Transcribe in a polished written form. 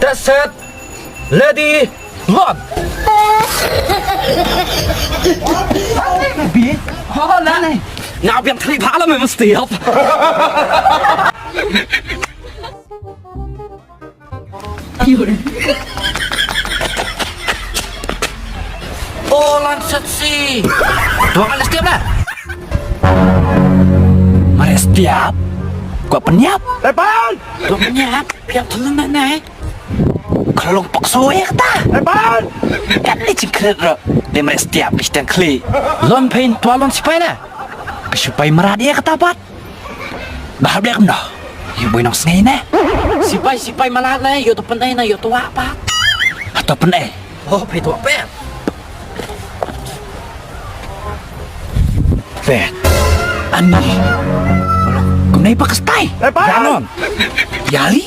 That's it. Lady, run. Bi, này. Nào biếng thầy phá là mình mất stiệp. Oh, lansat sih. Dua kali setiap lah. Mari setiap. Gua penyap. Depan! Gua penyap. Biar dulu nenek. Kalau paksa ya kata. Depan! Kan ni cingkret ro. Dia mari setiap mesti Klik. Lon pain tua lon Shipai lah. Shipai merah dia kata apa? Bahagia kan dah. Ibu boy nong sengai ne. Shipai malah lah. Yo tu penai na yo tu apa? Atau penai? Oh, pai tu apa? Vet, ani, kau naik pakai stay, Depan! jangan, yali.